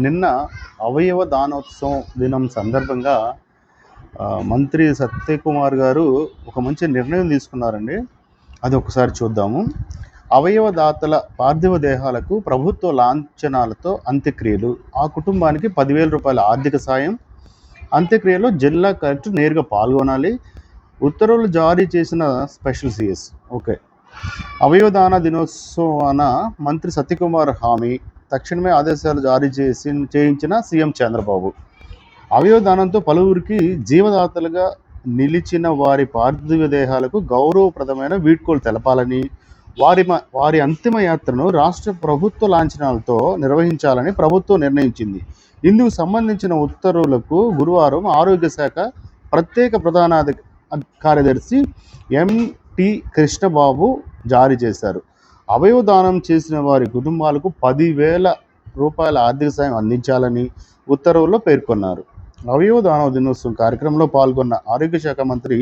నిన్న అవయవ దానోత్సవం దినం సందర్భంగా మంత్రి సత్యకుమార్ గారు ఒక మంచి నిర్ణయం తీసుకున్నారండి. అది ఒకసారి చూద్దాము. అవయవ దాతల పార్థివ దేహాలకు ప్రభుత్వ లాంఛనాలతో అంత్యక్రియలు. ఆ కుటుంబానికి 10,000 రూపాయల ఆర్థిక సాయం. అంత్యక్రియలో జిల్లా కలెక్టర్ నేరుగా పాల్గొనాలి. ఉత్తర్వులు జారీ చేసిన స్పెషల్ సిఎస్. ఓకే. అవయవ దాన దినోత్సవాన మంత్రి సత్యకుమార్ హామీ. తక్షణమే ఆదేశాలు జారీ చేయించిన సీఎం చంద్రబాబు. అవయవ దానంతో పలువురికి జీవదాతలుగా నిలిచిన వారి పార్థివ దేహాలకు గౌరవప్రదమైన వీడ్కోలు తెలపాలని, వారి అంతిమ యాత్రను రాష్ట్ర ప్రభుత్వ లాంఛనాలతో నిర్వహించాలని ప్రభుత్వం నిర్ణయించింది. ఇందుకు సంబంధించిన ఉత్తర్వులకు గురువారం ఆరోగ్య శాఖ ప్రత్యేక ప్రధాన కార్యదర్శి ఎంటి కృష్ణబాబు జారీ చేశారు. అవయవ దానం చేసిన వారి కుటుంబాలకు 10,000 రూపాయల ఆర్థిక సాయం అందించాలని ఉత్తర్వుల్లో పేర్కొన్నారు. అవయవ దాన దినోత్సవం కార్యక్రమంలో పాల్గొన్న ఆరోగ్య శాఖ మంత్రి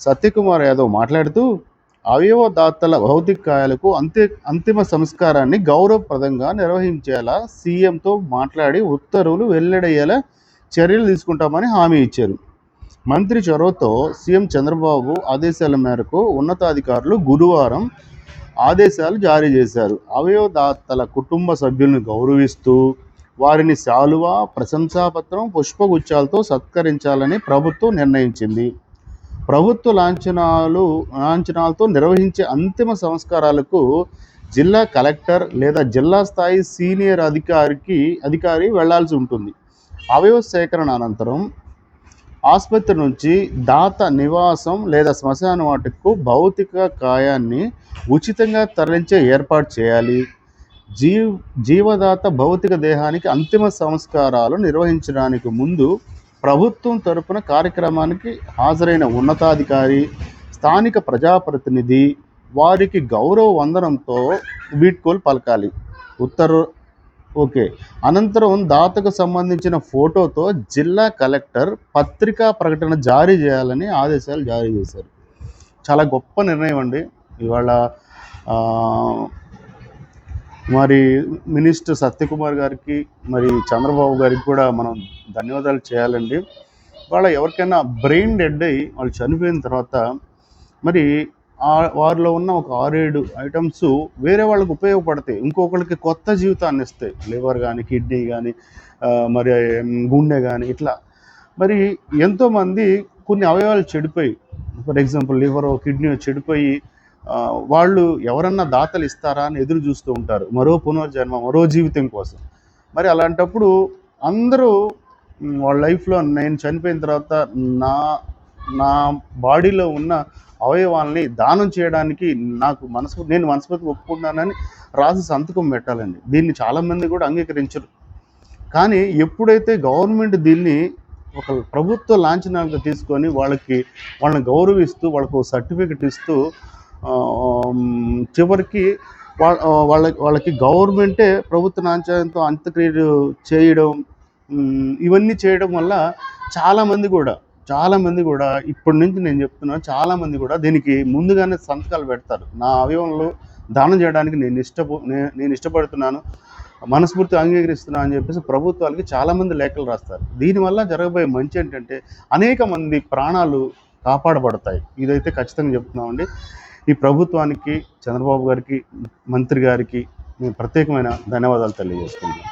సత్యకుమార్ యాదవ్ మాట్లాడుతూ, అవయవ దాతల భౌతికాయాలకు అంతిమ సంస్కారాన్ని గౌరవప్రదంగా నిర్వహించేలా సీఎంతో మాట్లాడి ఉత్తర్వులు వెల్లడయ్యేలా చర్యలు తీసుకుంటామని హామీ ఇచ్చారు. మంత్రి చొరవతో సీఎం చంద్రబాబు ఆదేశాల మేరకు ఉన్నతాధికారులు గురువారం ఆదేశాలు జారీ చేశారు. అవయవ దాతల కుటుంబ సభ్యులను గౌరవిస్తూ వారిని శాలువా, ప్రశంసాపత్రం, పుష్పగుచ్చాలతో సత్కరించాలని ప్రభుత్వం నిర్ణయించింది. ప్రభుత్వ లాంఛనాలతో నిర్వహించే అంతిమ సంస్కారాలకు జిల్లా కలెక్టర్ లేదా జిల్లా స్థాయి సీనియర్ అధికారి వెళ్లాల్సి ఉంటుంది. అవయవ సేకరణ అనంతరం ఆసుపత్రి నుంచి దాత నివాసం లేదా శ్మశాన వాటికకు భౌతిక కాయాన్ని ఉచితంగా తరలించే ఏర్పాటు చేయాలి. జీవదాత భౌతిక దేహానికి అంతిమ సంస్కారాలు నిర్వహించడానికి ముందు ప్రభుత్వం తరపున కార్యక్రమానికి హాజరైన ఉన్నతాధికారి, స్థానిక ప్రజాప్రతినిధి వారికి గౌరవ వందనంతో వీడ్కోలు పలకాలి. ఓకే. అనంతరం దాతకు సంబంధించిన ఫోటోతో జిల్లా కలెక్టర్ పత్రికా ప్రకటన జారీ చేయాలని ఆదేశాలు జారీ చేశారు. చాలా గొప్ప నిర్ణయం అండి. ఇవాళ మరి మినిస్టర్ సత్యకుమార్ గారికి, మరి చంద్రబాబు గారికి కూడా మనం ధన్యవాదాలు చేయాలండి. వాళ్ళ ఎవరికైనా బ్రెయిన్ డెడ్ అయ్యి వాళ్ళు చనిపోయిన తర్వాత మరి వారిలో ఉన్న ఒక 6-7 ఐటమ్స్ వేరే వాళ్ళకి ఉపయోగపడతాయి. ఇంకొకరికి కొత్త జీవితాన్ని ఇస్తాయి. లివర్ కానీ, కిడ్నీ కానీ, మరి గుండె కానీ, ఇట్లా మరి ఎంతోమంది కొన్ని అవయవాలు చెడిపోయి, ఫర్ ఎగ్జాంపుల్ లివర్, కిడ్నీ చెడిపోయి వాళ్ళు ఎవరన్నా దాతలు ఇస్తారా అని ఎదురు చూస్తూ ఉంటారు, మరో పునర్జన్మ, మరో జీవితం కోసం. మరి అలాంటప్పుడు అందరూ వాళ్ళ లైఫ్లో నేను చనిపోయిన తర్వాత నా బాడీలో ఉన్న అవయవాల్ని దానం చేయడానికి నేను మనస్ఫూర్తిగా ఒప్పుకుంటున్నానని రాసి సంతకం పెట్టాలండి. దీన్ని చాలామంది కూడా అంగీకరించరు. కానీ ఎప్పుడైతే గవర్నమెంట్ దీన్ని ఒక ప్రభుత్వ లాంఛనాలుగా తీసుకొని వాళ్ళని గౌరవిస్తూ వాళ్ళకు సర్టిఫికెట్ ఇస్తూ చివరికి వాళ్ళకి గవర్నమెంటే ప్రభుత్వ లాంఛనంతో అంత్యక్రియలు చేయడం, ఇవన్నీ చేయడం వల్ల చాలామంది కూడా ఇప్పటి నుంచి నేను చెప్తున్నాను, చాలామంది కూడా దీనికి ముందుగానే సంతకాలు పెడతారు. నా అవయవంలో దానం చేయడానికి నేను ఇష్టపడుతున్నాను, మనస్ఫూర్తి అంగీకరిస్తున్నాను అని చెప్పేసి ప్రభుత్వాలకి చాలామంది లేఖలు రాస్తారు. దీనివల్ల జరగబోయే మంచి ఏంటంటే అనేక మంది ప్రాణాలు కాపాడబడతాయి. ఇదైతే ఖచ్చితంగా చెప్తున్నామండి. ఈ ప్రభుత్వానికి, చంద్రబాబు గారికి, మంత్రి గారికి నేను ప్రత్యేకమైన ధన్యవాదాలు తెలియజేస్తున్నాను.